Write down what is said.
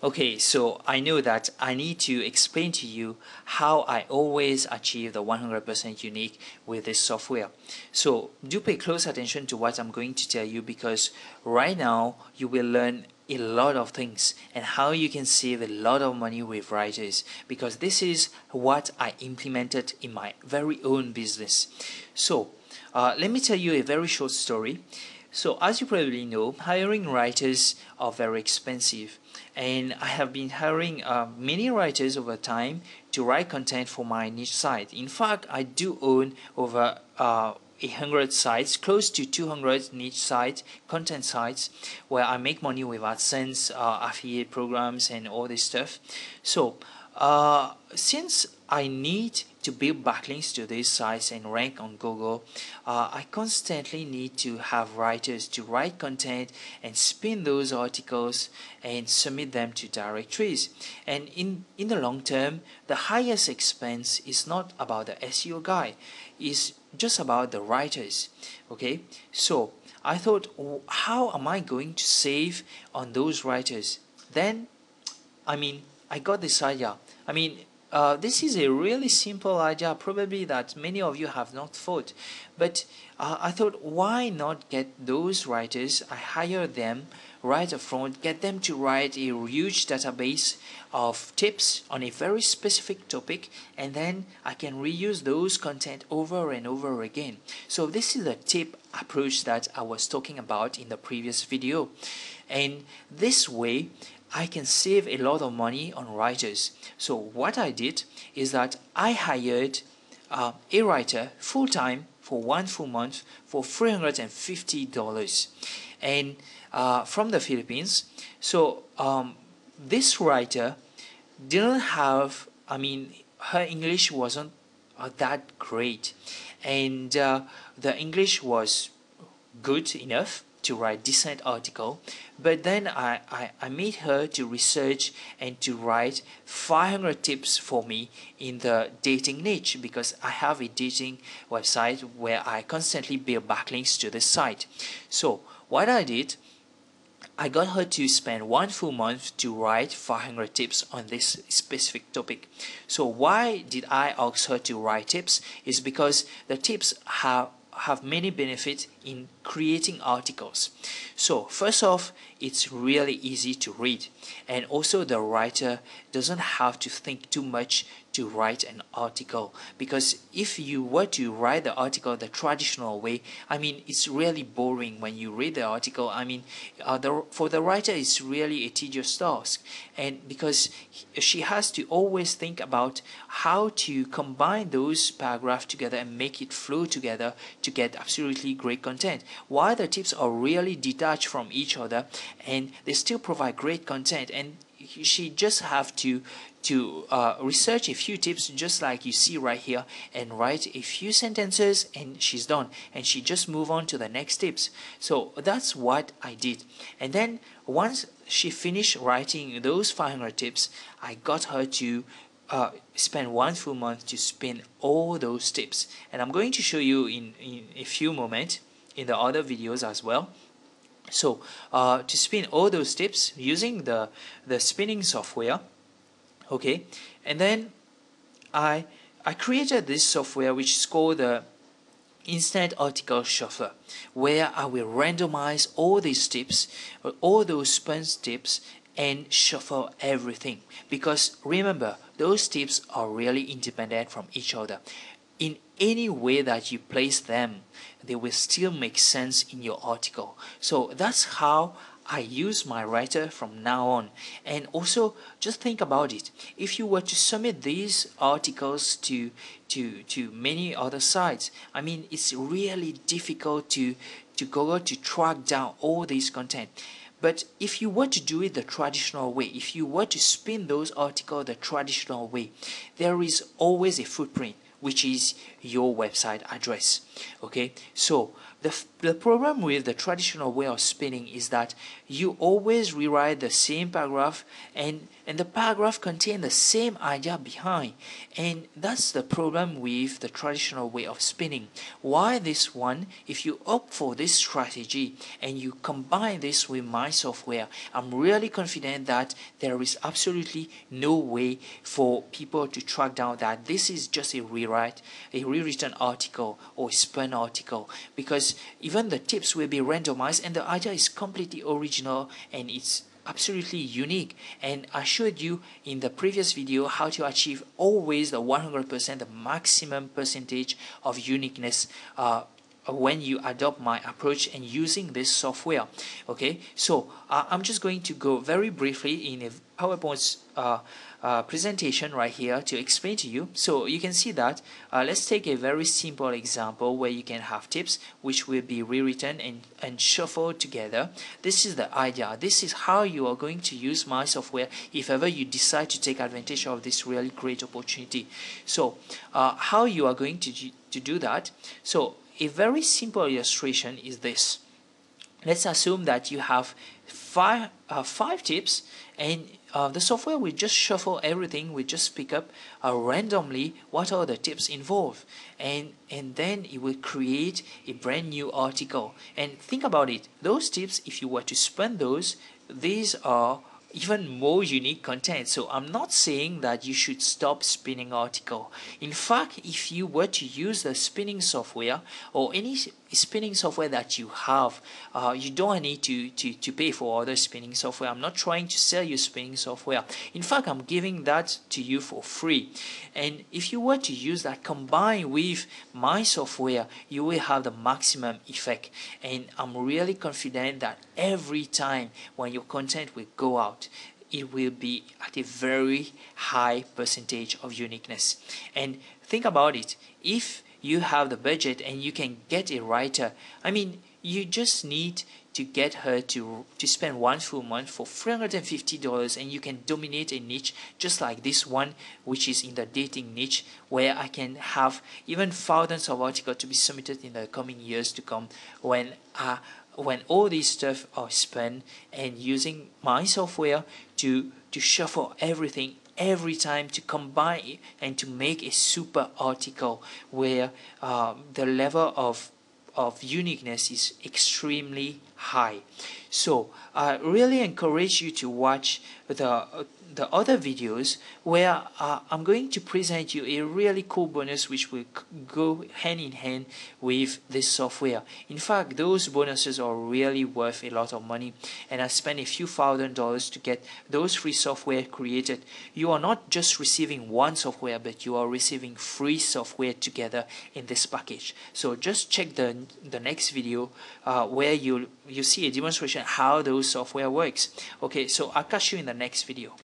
Okay, so I know that I need to explain to you how I always achieve the 100% unique with this software. So do pay close attention to what I'm going to tell you, because right now you will learn a lot of things and how you can save a lot of money with writers, because this is what I implemented in my very own business. So let me tell you a very short story. So as you probably know, hiring writers are very expensive, and I have been hiring many writers over time to write content for my niche site. In fact, I do own over 100 sites, close to 200 niche sites, content sites, where I make money with AdSense, affiliate programs, and all this stuff. So since I need to build backlinks to these sites and rank on Google, I constantly need to have writers to write content and spin those articles and submit them to directories. And in the long term, the highest expense is not about the SEO guy, it's just about the writers. Okay, so I thought, how am I going to save on those writers? Then I got this idea. This is a really simple idea, probably that many of you have not thought. But I thought, why not get those writers? I hire them right up front, get them to write a huge database of tips on a very specific topic, and then I can reuse those content over and over again. So this is the tip approach that I was talking about in the previous video. And this way, I can save a lot of money on writers. So what I did is that I hired a writer full-time for 1 full month for $350, and from the Philippines. So this writer didn't have, her English wasn't that great, and the English was good enough to write decent article, but then I made her to research and to write 500 tips for me in the dating niche, because I have a dating website where I constantly build backlinks to the site. So what I did, I got her to spend 1 full month to write 500 tips on this specific topic. So why did I ask her to write tips? Is because the tips have many benefits in creating articles. So first off, it's really easy to read, and also the writer doesn't have to think too much to write an article, because if you were to write the article the traditional way, it's really boring when you read the article. For the writer, it's really a tedious task, and because she has to always think about how to combine those paragraphs together and make it flow together to get absolutely great content, while the tips are really detached from each other and they still provide great content. And she just have to research a few tips, just like you see right here, and write a few sentences, and she's done, and she just move on to the next tips. So that's what I did. And then once she finished writing those 500 tips, I got her to spend 1 full month to spin all those tips, and I'm going to show you in a few moments in the other videos as well. So to spin all those tips using the spinning software, okay, and then I created this software which is called the Instant Article Shuffler, where I will randomize all these tips, all those spun tips, and shuffle everything, because remember, those tips are really independent from each other. In any way that you place them, they will still make sense in your article. So that's how I use my writer from now on. And also, just think about it. If you were to submit these articles to many other sites, it's really difficult to Google to track down all this content. But if you were to do it the traditional way, if you were to spin those articles the traditional way, there is always a footprint, which is your website address. Okay, so The problem with the traditional way of spinning is that you always rewrite the same paragraph, and the paragraph contains the same idea behind, and that's the problem with the traditional way of spinning. Why this one? If you opt for this strategy and you combine this with my software, I'm really confident that there is absolutely no way for people to track down that this is just a rewritten article or spun article, because even the tips will be randomized and the idea is completely original and it's absolutely unique. And I showed you in the previous video how to achieve always the 100%, the maximum percentage of uniqueness when you adopt my approach and using this software. Okay, so I'm just going to go very briefly in a PowerPoint presentation right here to explain to you. So you can see that let's take a very simple example where you can have tips which will be rewritten and shuffled together. This is the idea. This is how you are going to use my software if ever you decide to take advantage of this really great opportunity. So how you are going to do that? So a very simple illustration is this. Let's assume that you have five tips, and the software will just shuffle everything. We just pick up randomly what are the tips involved, and then it will create a brand new article. And think about it, those tips, if you were to spin those, these are even more unique content. So I'm not saying that you should stop spinning article. In fact, if you were to use the spinning software or any spinning software that you have, you don't need to pay for other spinning software. I'm not trying to sell you spinning software. In fact, I'm giving that to you for free. And if you were to use that combined with my software, you will have the maximum effect. And I'm really confident that every time when your content will go out, it will be at a very high percentage of uniqueness. And think about it. If you have the budget and you can get a writer, I mean, you just need to get her to spend one full month for $350, and you can dominate a niche just like this one, which is in the dating niche, where I can have even thousands of articles to be submitted in the coming years to come when all this stuff are spent, and using my software to shuffle everything every time to combine and to make a super article where the level of uniqueness is extremely high. So I really encourage you to watch the other videos where I'm going to present you a really cool bonus which will go hand in hand with this software. In fact, those bonuses are really worth a lot of money, and I spent a few $1,000s to get those free software created. You are not just receiving one software, but you are receiving free software together in this package. So just check the next video where you see a demonstration how those software works. Okay, so I'll catch you in the next video.